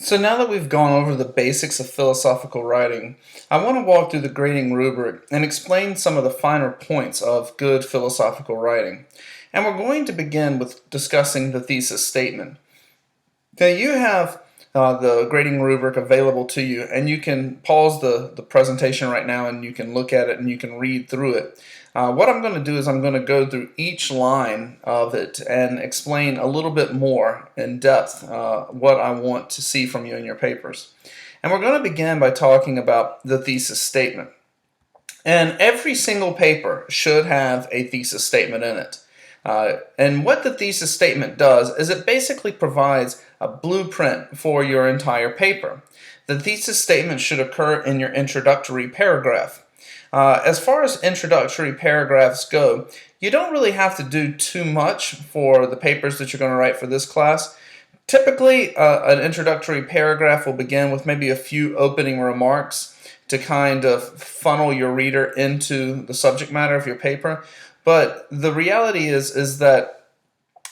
So now that we've gone over the basics of philosophical writing, I want to walk through the grading rubric and explain some of the finer points of good philosophical writing. And we're going to begin with discussing the thesis statement. Now you have the grading rubric available to you, and you can pause the presentation right now and you can look at it and you can read through it. What I'm going to do is I'm going to go through each line of it and explain a little bit more in depth what I want to see from you in your papers. And we're going to begin by talking about the thesis statement. And every single paper should have a thesis statement in it. And what the thesis statement does is it basically provides a blueprint for your entire paper. The thesis statement should occur in your introductory paragraph. As far as introductory paragraphs go, you don't really have to do too much for the papers that you're going to write for this class. Typically, an introductory paragraph will begin with maybe a few opening remarks to kind of funnel your reader into the subject matter of your paper. But the reality is that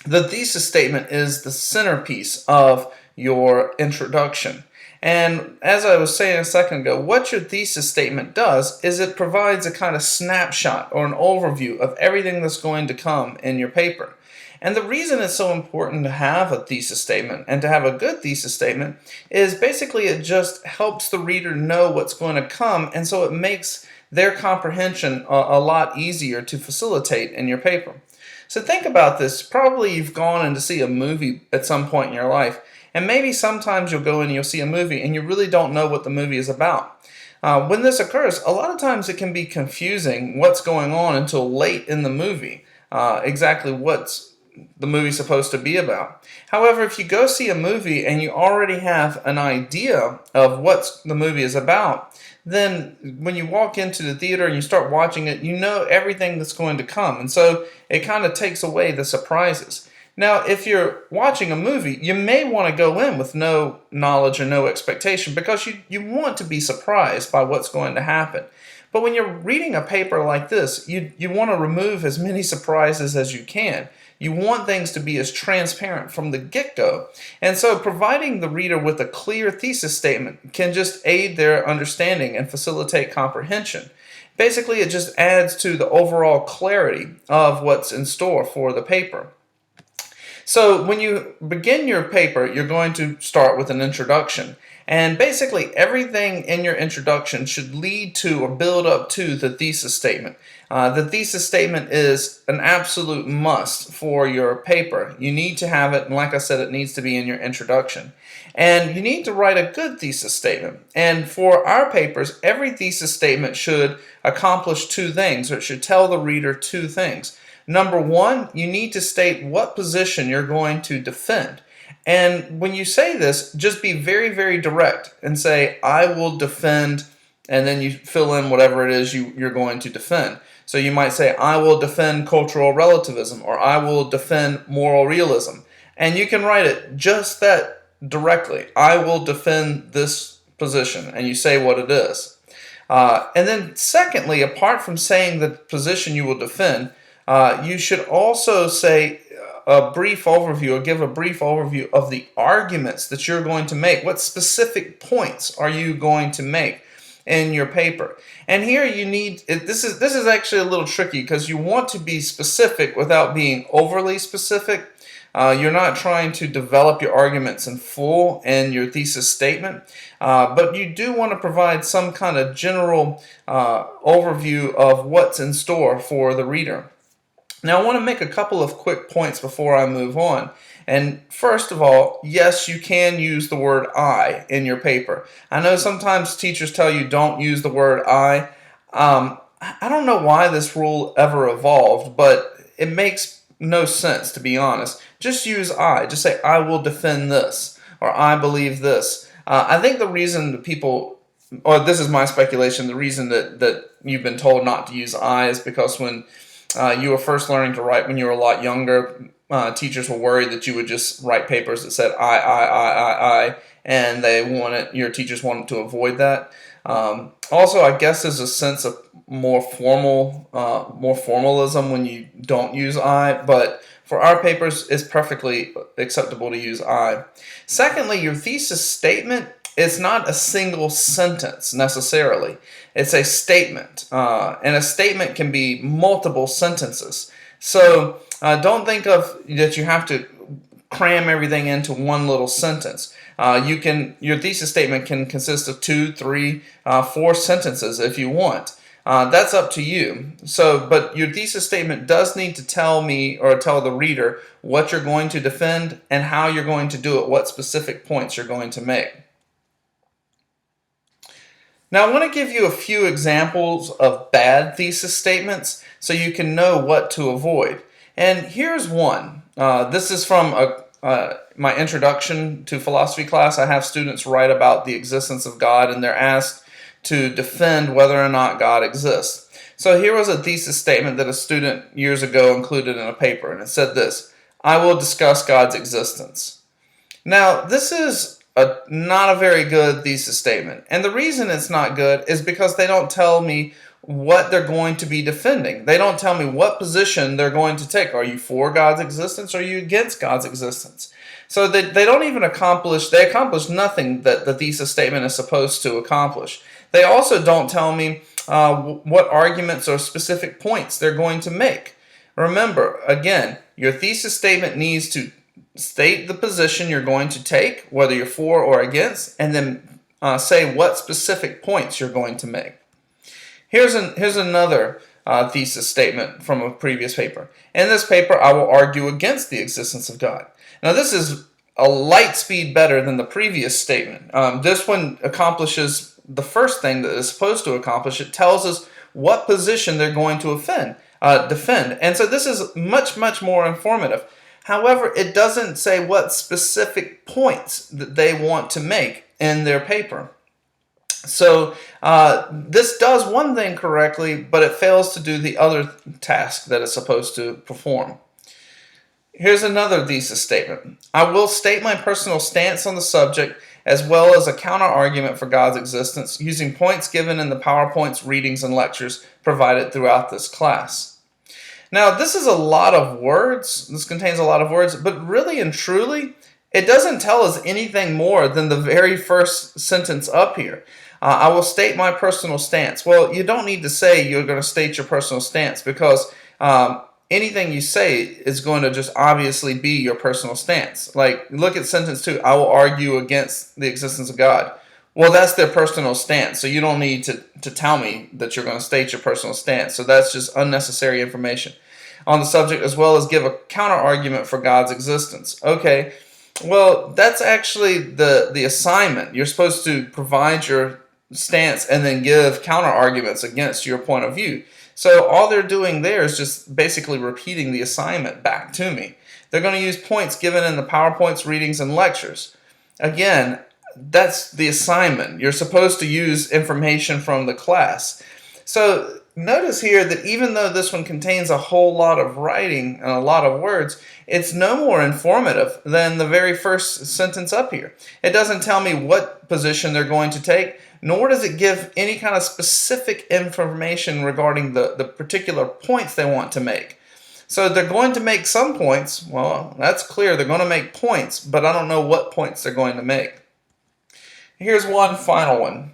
the thesis statement is the centerpiece of your introduction. And as I was saying a second ago, what your thesis statement does is it provides a kind of snapshot or an overview of everything that's going to come in your paper. And the reason it's so important to have a thesis statement and to have a good thesis statement is basically it just helps the reader know what's going to come, and so it makes their comprehension a lot easier to facilitate in your paper. So think about this. Probably you've gone in to see a movie at some point in your life, and maybe sometimes you'll go in and you'll see a movie and you really don't know what the movie is about. When this occurs, a lot of times it can be confusing what's going on until late in the movie, exactly what's the movie's supposed to be about. However, if you go see a movie and you already have an idea of what the movie is about, then when you walk into the theater and you start watching it, you know everything that's going to come. And so it kind of takes away the surprises. Now, if you're watching a movie, you may want to go in with no knowledge or no expectation because you want to be surprised by what's going to happen. But when you're reading a paper like this, you want to remove as many surprises as you can. You want things to be as transparent from the get-go. And so providing the reader with a clear thesis statement can just aid their understanding and facilitate comprehension. Basically, it just adds to the overall clarity of what's in store for the paper. So when you begin your paper, you're going to start with an introduction. And basically everything in your introduction should lead to or build up to the thesis statement. The thesis statement is an absolute must for your paper. You need to have it, and like I said, it needs to be in your introduction. And you need to write a good thesis statement. And for our papers, every thesis statement should accomplish two things, or it should tell the reader two things. Number one, you need to state what position you're going to defend. And when you say this, just be very, very direct and say, I will defend, and then you fill in whatever it is you're going to defend. So you might say, I will defend cultural relativism, or I will defend moral realism. And you can write it just that directly. I will defend this position, and you say what it is. And then secondly, apart from saying the position you will defend, you should also say a brief overview or give a brief overview of the arguments that you're going to make. What specific points are you going to make in your paper? And here you need, this is actually a little tricky because you want to be specific without being overly specific. You're not trying to develop your arguments in full in your thesis statement, but you do want to provide some kind of general overview of what's in store for the reader. Now, I want to make a couple of quick points before I move on. And first of all, yes, you can use the word I in your paper. I know sometimes teachers tell you don't use the word I. I don't know why this rule ever evolved, but it makes no sense, to be honest. Just use I. Just say, I will defend this, or I believe this. I think the reason that people, or this is my speculation, the reason that you've been told not to use I is because when you were first learning to write when you were a lot younger, teachers were worried that you would just write papers that said I, and your teachers wanted to avoid that. Also, I guess there's a sense of more formalism when you don't use I, but for our papers, it's perfectly acceptable to use I. Secondly, your thesis statement is not a single sentence necessarily. It's a statement, and a statement can be multiple sentences. So don't think of that you have to cram everything into one little sentence. Your thesis statement can consist of 2, 3, 4 sentences if you want. That's up to you. But your thesis statement does need to tell me or tell the reader what you're going to defend and how you're going to do it, what specific points you're going to make. Now, I want to give you a few examples of bad thesis statements so you can know what to avoid. And here's one. This is from my introduction to philosophy class. I have students write about the existence of God, and they're asked to defend whether or not God exists. So here was a thesis statement that a student years ago included in a paper, and it said this: I will discuss God's existence. Now, this is not a very good thesis statement, and the reason it's not good is because they don't tell me what they're going to be defending. They don't tell me what position they're going to take. Are you for God's existence or are you against God's existence? So they don't even accomplish nothing that the thesis statement is supposed to accomplish. They also don't tell me what arguments or specific points they're going to make. Remember, again, your thesis statement needs to state the position you're going to take, whether you're for or against, and then say what specific points you're going to make. Here's another thesis statement from a previous paper. In this paper, I will argue against the existence of God. Now, this is a light speed better than the previous statement. This one accomplishes the first thing that it's supposed to accomplish. It tells us what position they're going to defend. And so this is much, much more informative. However, it doesn't say what specific points that they want to make in their paper. So this does one thing correctly, but it fails to do the other task that it's supposed to perform. Here's another thesis statement. I will state my personal stance on the subject as well as a counter-argument for God's existence using points given in the PowerPoints, readings, and lectures provided throughout this class. Now, this is a lot of words. This contains a lot of words, but really and truly, it doesn't tell us anything more than the very first sentence up here. I will state my personal stance. Well, you don't need to say you're going to state your personal stance because anything you say is going to just obviously be your personal stance. Like, look at sentence 2. I will argue against the existence of God. Well, that's their personal stance, so you don't need to tell me that you're going to state your personal stance. So that's just unnecessary information on the subject, as well as give a counter-argument for God's existence. Okay, well, that's actually the assignment. You're supposed to provide your stance and then give counter-arguments against your point of view. So all they're doing there is just basically repeating the assignment back to me. They're going to use points given in the PowerPoints, readings, and lectures. Again, that's the assignment. You're supposed to use information from the class. So notice here that even though this one contains a whole lot of writing and a lot of words, it's no more informative than the very first sentence up here. It doesn't tell me what position they're going to take, nor does it give any kind of specific information regarding the particular points they want to make. So they're going to make some points. Well, that's clear. They're going to make points, but I don't know what points they're going to make. Here's one final one.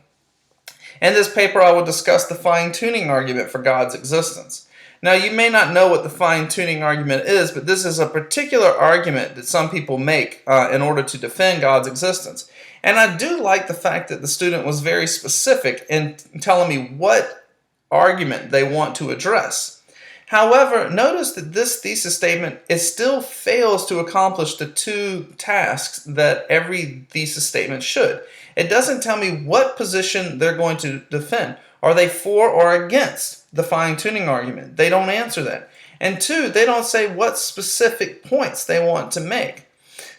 In this paper, I will discuss the fine-tuning argument for God's existence. Now, you may not know what the fine-tuning argument is, but this is a particular argument that some people make in order to defend God's existence. And I do like the fact that the student was very specific in telling me what argument they want to address. However, notice that this thesis statement, it still fails to accomplish the two tasks that every thesis statement should. It doesn't tell me what position they're going to defend. Are they for or against the fine-tuning argument? They don't answer that. And 2, they don't say what specific points they want to make.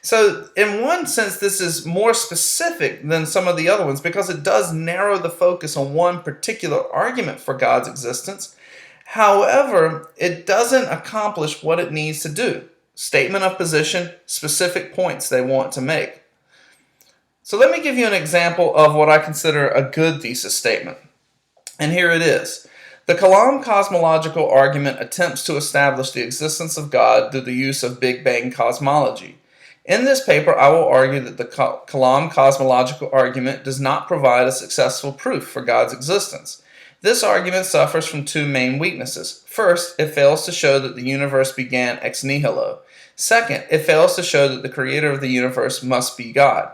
So in one sense, this is more specific than some of the other ones because it does narrow the focus on one particular argument for God's existence. However, it doesn't accomplish what it needs to do. Statement of position, specific points they want to make. So let me give you an example of what I consider a good thesis statement. And here it is. The Kalam cosmological argument attempts to establish the existence of God through the use of Big Bang cosmology. In this paper, I will argue that the Kalam cosmological argument does not provide a successful proof for God's existence. This argument suffers from two main weaknesses. First, it fails to show that the universe began ex nihilo. Second, it fails to show that the creator of the universe must be God.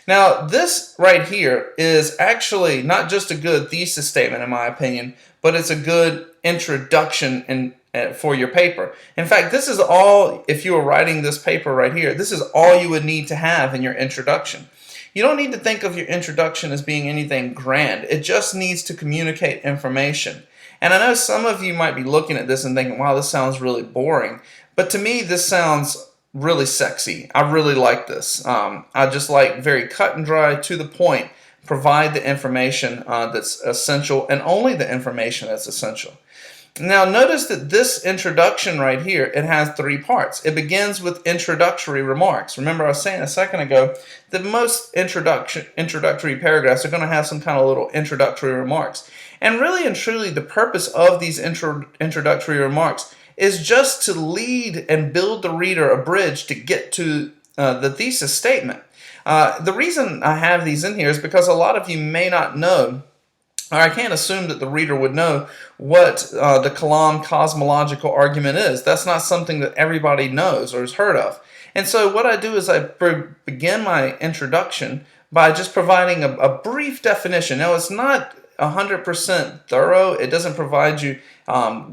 Now, this right here is actually not just a good thesis statement, in my opinion, but it's a good introduction for your paper. In fact, this is all, if you were writing this paper right here, this is all you would need to have in your introduction. You don't need to think of your introduction as being anything grand. It just needs to communicate information. And I know some of you might be looking at this and thinking, wow, this sounds really boring. But to me, this sounds really sexy. I really like this. I just like very cut and dry, to the point, provide the information that's essential, and only the information that's essential. Now notice that this introduction right here, it has three parts. It begins with introductory remarks. Remember I was saying a second ago that most introductory paragraphs are going to have some kind of little introductory remarks. And really and truly the purpose of these introductory remarks is just to lead and build the reader a bridge to get to the thesis statement. The reason I have these in here is because a lot of you may not know, or I can't assume that the reader would know, what the Kalam cosmological argument is. That's not something that everybody knows or has heard of. And so what I do is I begin my introduction by just providing a brief definition. Now, it's not 100% thorough. It doesn't provide you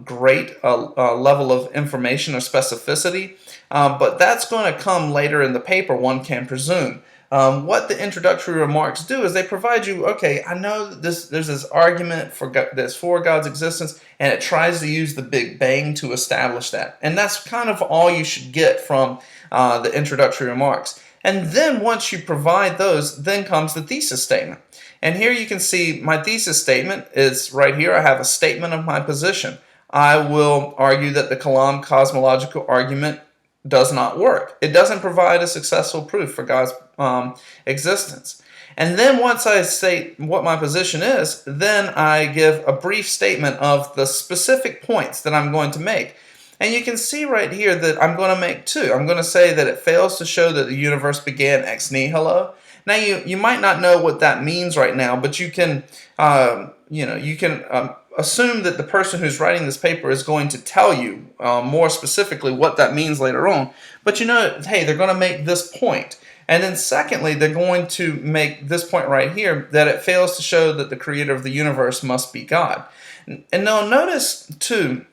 great level of information or specificity, but that's going to come later in the paper, one can presume. What the introductory remarks do is they provide you, okay, I know that there's this argument that's for God's existence, and it tries to use the Big Bang to establish that. And that's kind of all you should get from the introductory remarks. And then once you provide those, then comes the thesis statement. And here you can see my thesis statement is right here. I have a statement of my position. I will argue that the Kalam cosmological argument does not work. It doesn't provide a successful proof for God's existence. And then once I state what my position is, then I give a brief statement of the specific points that I'm going to make. And you can see right here that I'm going to make two. I'm going to say that it fails to show that the universe began ex nihilo. Now you might not know what that means right now, but you can assume that the person who's writing this paper is going to tell you more specifically what that means later on. But hey, they're going to make this point. And then secondly, they're going to make this point right here, that it fails to show that the creator of the universe must be God. And now notice too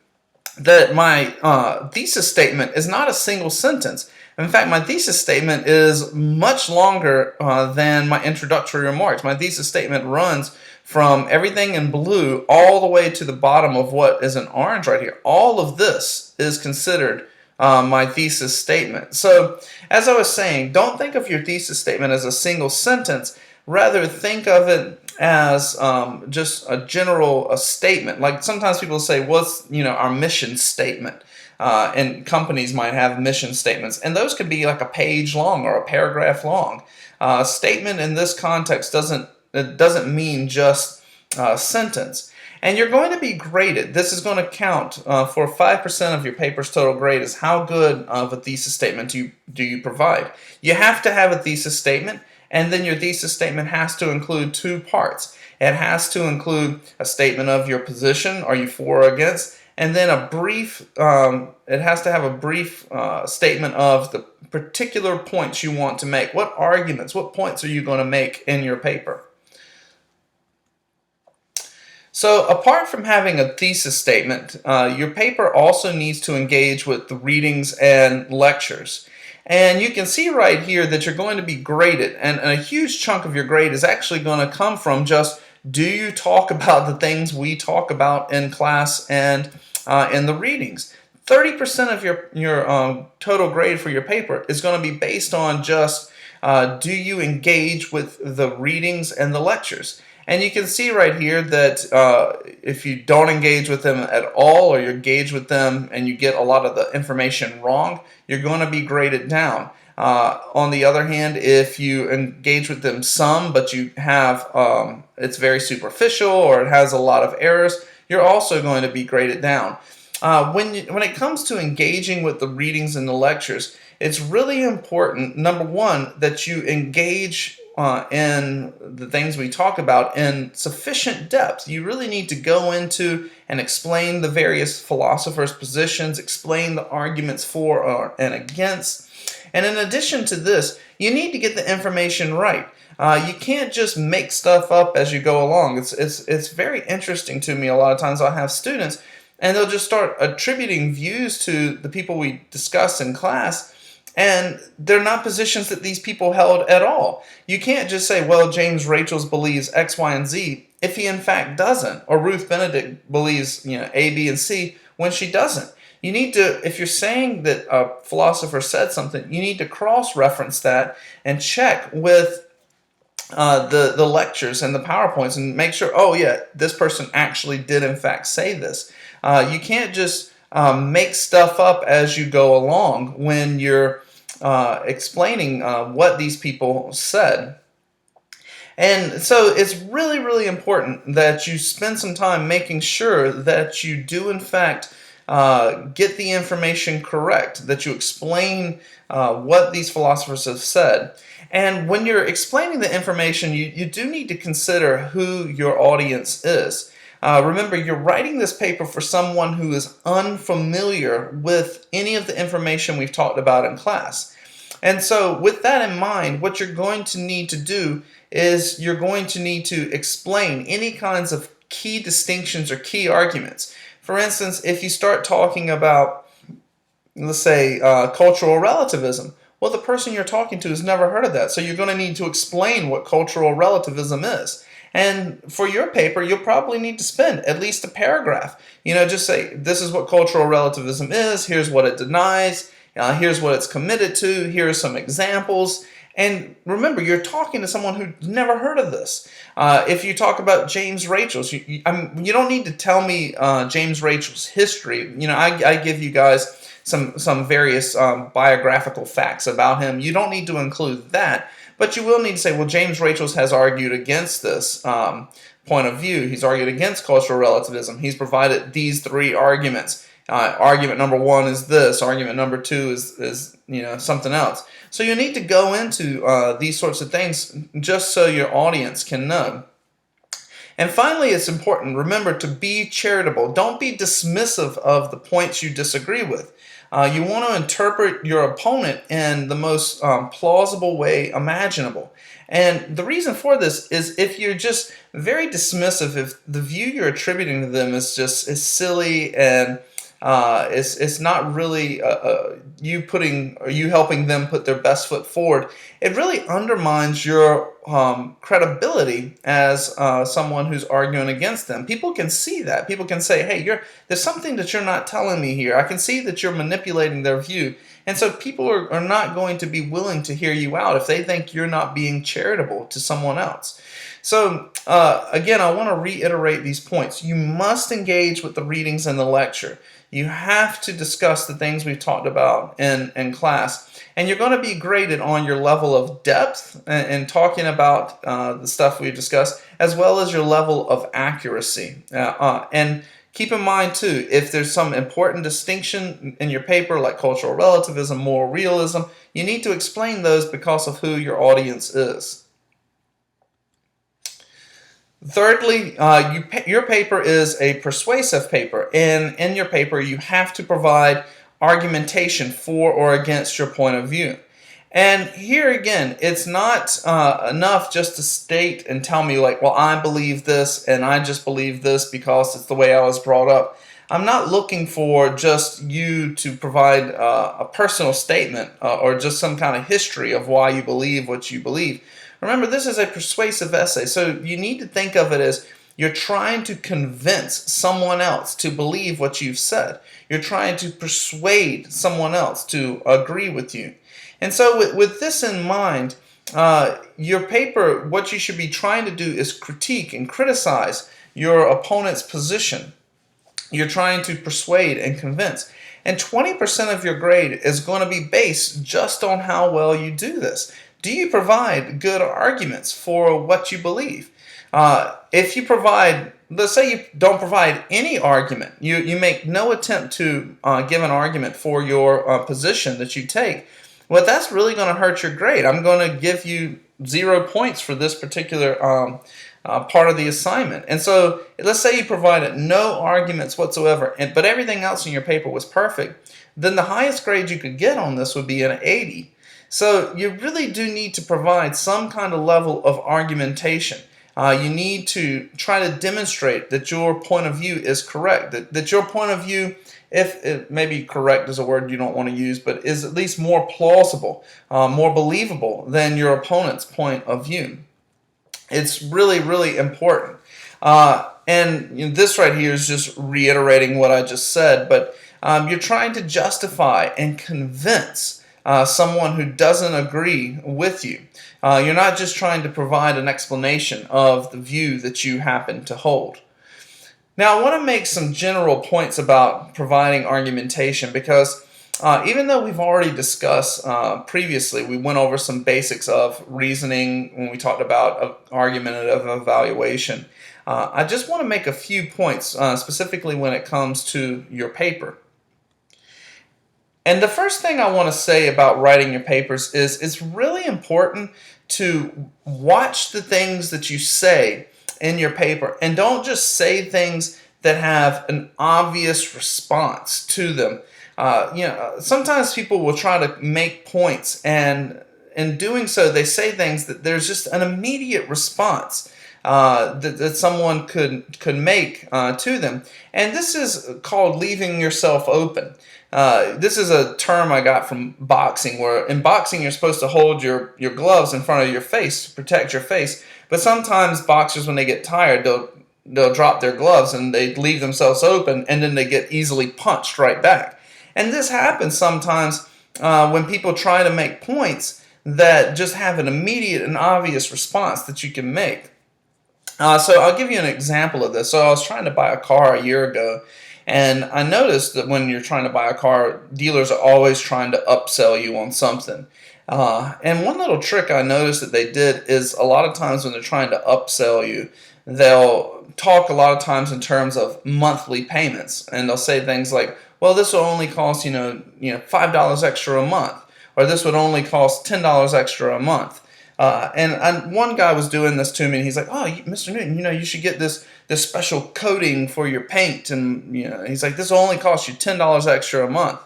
that my thesis statement is not a single sentence. In fact, my thesis statement is much longer than my introductory remarks. My thesis statement runs from everything in blue all the way to the bottom of what is in orange right here. All of this is considered my thesis statement. So, as I was saying, don't think of your thesis statement as a single sentence. Rather, think of it as just a general statement. Like sometimes people say, what's our mission statement? And companies might have mission statements, and those could be like a page long or a paragraph long. Statement in this context doesn't mean just a sentence. And you're going to be graded. This is going to count for 5% of your paper's total grade, is how good of a thesis statement do you provide. You have to have a thesis statement, and then your thesis statement has to include two parts. It has to include a statement of your position, are you for or against, and then it has to have a brief statement of the particular points you want to make. What arguments, what points are you going to make in your paper? So apart from having a thesis statement, your paper also needs to engage with the readings and lectures. And you can see right here that you're going to be graded, and a huge chunk of your grade is actually going to come from just, do you talk about the things we talk about in class and in the readings? 30% of your total grade for your paper is going to be based on just, do you engage with the readings and the lectures? And you can see right here that if you don't engage with them at all, or you engage with them and you get a lot of the information wrong, you're going to be graded down. On the other hand, if you engage with them some, but you have it's very superficial or it has a lot of errors, you're also going to be graded down. When it comes to engaging with the readings and the lectures, it's really important, number one, that you engage in the things we talk about in sufficient depth. You really need to go into and explain the various philosophers' positions, explain the arguments for and against. And in addition to this, you need to get the information right. You can't just make stuff up as you go along. It's very interesting to me. A lot of times I'll have students and they'll just start attributing views to the people we discuss in class, and they're not positions that these people held at all. You can't just say, well, James Rachels believes X, Y, and Z if he in fact doesn't, or Ruth Benedict believes A, B, and C when she doesn't. You need to, if you're saying that a philosopher said something, you need to cross-reference that and check with the lectures and the PowerPoints and make sure, oh yeah, this person actually did in fact say this. You can't just make stuff up as you go along when you're explaining what these people said. And so it's really, really important that you spend some time making sure that you do in fact get the information correct, that you explain what these philosophers have said. And when you're explaining the information, you do need to consider who your audience is. Remember, you're writing this paper for someone who is unfamiliar with any of the information we've talked about in class. And so with that in mind, what you're going to need to do is you're going to need to explain any kinds of key distinctions or key arguments. For instance, if you start talking about, let's say, cultural relativism, well, the person you're talking to has never heard of that, so you're going to need to explain what cultural relativism is. And for your paper, you'll probably need to spend at least a paragraph. Just say, this is what cultural relativism is, here's what it denies, here's what it's committed to, here are some examples. And remember, you're talking to someone who's never heard of this. If you talk about James Rachels, you don't need to tell me James Rachels' history. I give you guys some various biographical facts about him. You don't need to include that, but you will need to say, well, James Rachels has argued against this point of view. He's argued against cultural relativism. He's provided these three arguments. Argument number one is this. Argument number two is something else. So you need to go into these sorts of things just so your audience can know. And finally, it's important, remember, to be charitable. Don't be dismissive of the points you disagree with. You want to interpret your opponent in the most plausible way imaginable. And the reason for this is if you're just very dismissive, if the view you're attributing to them is silly and it's not really you helping them put their best foot forward, it really undermines your credibility as someone who's arguing against them. People can see that. People can say, hey, there's something that you're not telling me here. I can see that you're manipulating their view. And so people are not going to be willing to hear you out if they think you're not being charitable to someone else. So again, I want to reiterate these points. You must engage with the readings and the lecture. You have to discuss the things we've talked about in class. And you're going to be graded on your level of depth in talking about the stuff we've discussed, as well as your level of accuracy. And keep in mind, too, if there's some important distinction in your paper, like cultural relativism, moral realism, you need to explain those because of who your audience is. Thirdly, your paper is a persuasive paper, and in your paper you have to provide argumentation for or against your point of view. And here again, it's not enough just to state and tell me like, well, I believe this and I just believe this because it's the way I was brought up. I'm not looking for just you to provide a personal statement or just some kind of history of why you believe what you believe. Remember, this is a persuasive essay, so you need to think of it as you're trying to convince someone else to believe what you've said. You're trying to persuade someone else to agree with you. And so with this in mind, your paper, what you should be trying to do is critique and criticize your opponent's position. You're trying to persuade and convince. And 20% of your grade is going to be based just on how well you do this. Do you provide good arguments for what you believe? If you provide, let's say you don't provide any argument, you make no attempt to give an argument for your position that you take, well, that's really going to hurt your grade. I'm going to give you 0 points for this particular part of the assignment. And so let's say you provided no arguments whatsoever, but everything else in your paper was perfect, then the highest grade you could get on this would be an 80. So you really do need to provide some kind of level of argumentation. You need to try to demonstrate that your point of view is correct, that your point of view, if it, maybe correct is a word you don't want to use, but is at least more plausible, more believable than your opponent's point of view. It's really, really important. And this right here is just reiterating what I just said, but you're trying to justify and convince someone who doesn't agree with you. You're not just trying to provide an explanation of the view that you happen to hold. Now, I want to make some general points about providing argumentation because even though we've already discussed previously, we went over some basics of reasoning when we talked about argumentative evaluation. I just want to make a few points specifically when it comes to your paper. And the first thing I want to say about writing your papers is it's really important to watch the things that you say in your paper and don't just say things that have an obvious response to them. Sometimes people will try to make points, and in doing so, they say things that there's just an immediate response that someone could make to them. And this is called leaving yourself open. This is a term I got from boxing, where in boxing you're supposed to hold your gloves in front of your face to protect your face. But sometimes boxers, when they get tired, they'll drop their gloves and they leave themselves open, and then they get easily punched right back. And this happens sometimes when people try to make points that just have an immediate and obvious response that you can make. So I'll give you an example of this. So I was trying to buy a car a year ago, and I noticed that when you're trying to buy a car, dealers are always trying to upsell you on something. And one little trick I noticed that they did is a lot of times when they're trying to upsell you, they'll talk a lot of times in terms of monthly payments, and they'll say things like, well, this will only cost $5 extra a month, or this would only cost $10 extra a month. And one guy was doing this to me, and he's like, "Oh, Mr. Newton, you should get this special coating for your paint." And he's like, "This will only cost you $10 extra a month."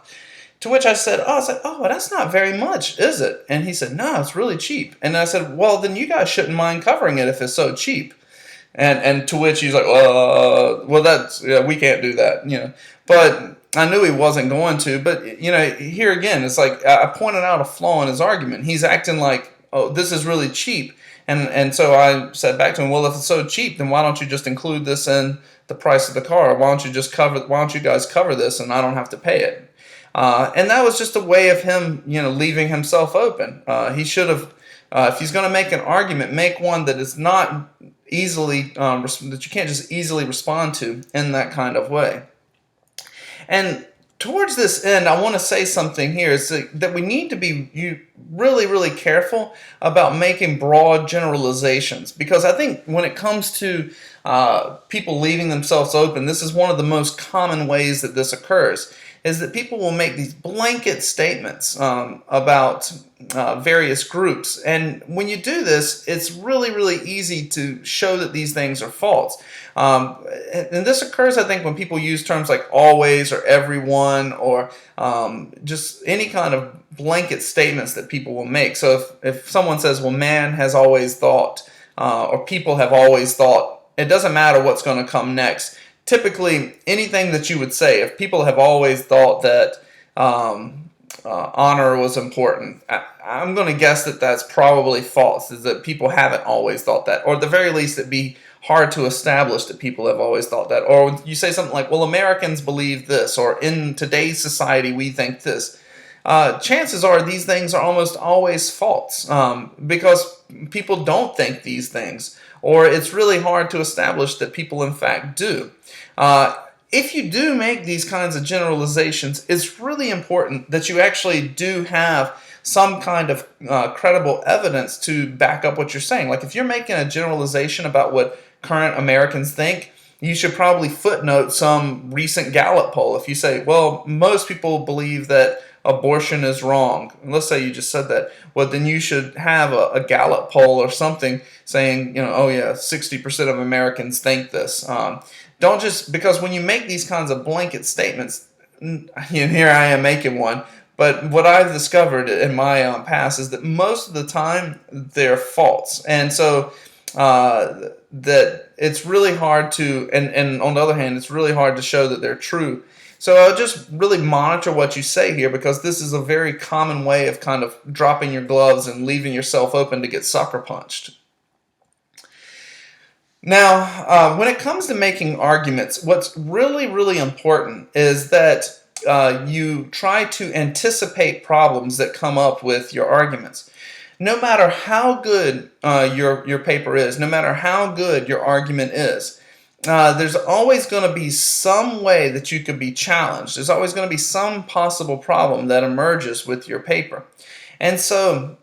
To which I said, "Oh, that's not very much, is it?" And he said, "No, it's really cheap." And I said, "Well, then you guys shouldn't mind covering it if it's so cheap." And to which he's like, "Well, we can't do that." But I knew he wasn't going to. But here again, it's like I pointed out a flaw in his argument. He's acting like, "Oh, this is really cheap." And so I said back to him, "Well, if it's so cheap, then why don't you just include this in the price of the car? Why don't you guys cover this and I don't have to pay it?" And that was just a way of him, leaving himself open. He should have, if he's going to make an argument, make one that is not easily, that you can't just easily respond to in that kind of way. And towards this end, I want to say something here is that we need to be really, really careful about making broad generalizations, because I think when it comes to people leaving themselves open, this is one of the most common ways that this occurs, is that people will make these blanket statements about various groups. And when you do this, it's really, really easy to show that these things are false. And this occurs, I think, when people use terms like always or everyone, or just any kind of blanket statements that people will make. So if someone says, well, man has always thought, or people have always thought, it doesn't matter what's going to come next. Typically, anything that you would say, if people have always thought that honor was important, I'm going to guess that that's probably false, is that people haven't always thought that, or at the very least it'd be hard to establish that people have always thought that. Or you say something like, well, Americans believe this, or in today's society we think this. Chances are these things are almost always false, because people don't think these things, or it's really hard to establish that people in fact do. if you do make these kinds of generalizations, it's really important that you actually do have some kind of credible evidence to back up what you're saying. Like if you're making a generalization about what current Americans think, you should probably footnote some recent Gallup poll. If you say, well, most people believe that abortion is wrong, and let's say you just said that, well, then you should have a Gallup poll or something saying, oh yeah, 60% of Americans think this. Don't just, because when you make these kinds of blanket statements, here I am making one, but what I've discovered in my past is that most of the time they're false. And so that it's really hard to, and on the other hand, it's really hard to show that they're true. So I'll just really monitor what you say here, because this is a very common way of kind of dropping your gloves and leaving yourself open to get sucker punched. Now, when it comes to making arguments, what's really, really important is that you try to anticipate problems that come up with your arguments. No matter how good your paper is, no matter how good your argument is, there's always going to be some way that you could be challenged. There's always going to be some possible problem that emerges with your paper. And so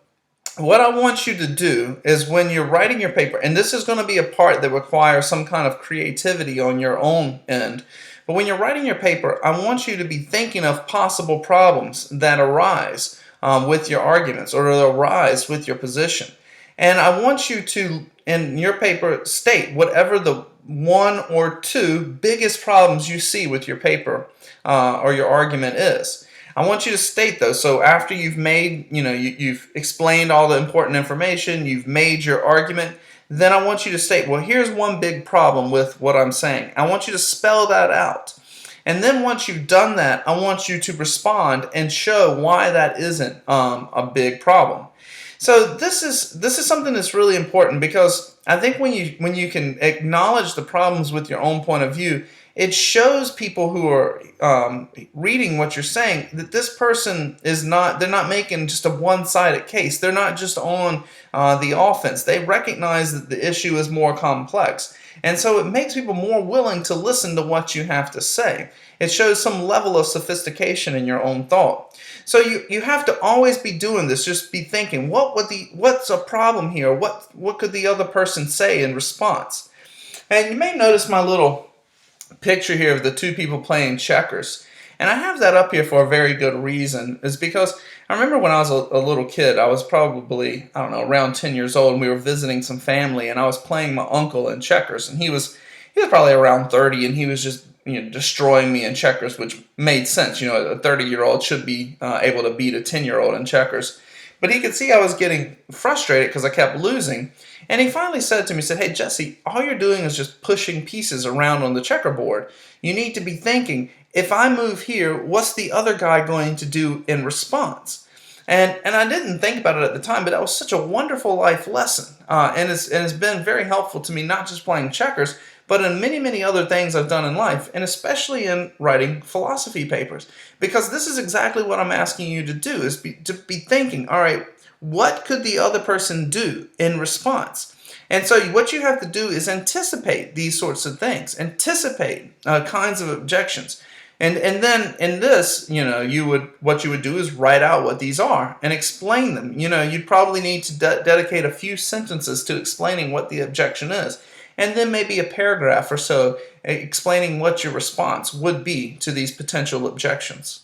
what I want you to do is, when you're writing your paper, and this is going to be a part that requires some kind of creativity on your own end, but when you're writing your paper, I want you to be thinking of possible problems that arise with your arguments, or that arise with your position. And I want you to, in your paper, state whatever the one or two biggest problems you see with your paper or your argument is. I want you to state those. So after you've made, you've explained all the important information, you've made your argument, then I want you to state, well, here's one big problem with what I'm saying. I want you to spell that out. And then once you've done that, I want you to respond and show why that isn't a big problem. So this is something that's really important, because I think when you can acknowledge the problems with your own point of view, it shows people who are reading what you're saying that this person they're not making just a one-sided case. They're not just on the offense. They recognize that the issue is more complex. And so it makes people more willing to listen to what you have to say. It shows some level of sophistication in your own thought. So you have to always be doing this. Just be thinking, what's a problem here? What could the other person say in response? And you may notice my little picture here of the two people playing checkers. And I have that up here for a very good reason. Is because I remember when I was a little kid, I was probably, I don't know, around 10 years old, and we were visiting some family, and I was playing my uncle in checkers, and he was probably around 30, and he was just destroying me in checkers, which made sense. A 30-year-old should be able to beat a 10-year-old in checkers. But he could see I was getting frustrated because I kept losing. And he finally said to me, "Hey, Jesse, all you're doing is just pushing pieces around on the checkerboard. You need to be thinking, if I move here, what's the other guy going to do in response?" And I didn't think about it at the time, but that was such a wonderful life lesson. And it's been very helpful to me, not just playing checkers, but in many, many other things I've done in life, and especially in writing philosophy papers. Because this is exactly what I'm asking you to do, is to be thinking, all right, what could the other person do in response? And so what you have to do is anticipate these sorts of things, anticipate kinds of objections. And then in this, what you would do is write out what these are and explain them. You'd probably need to dedicate a few sentences to explaining what the objection is, and then maybe a paragraph or so explaining what your response would be to these potential objections.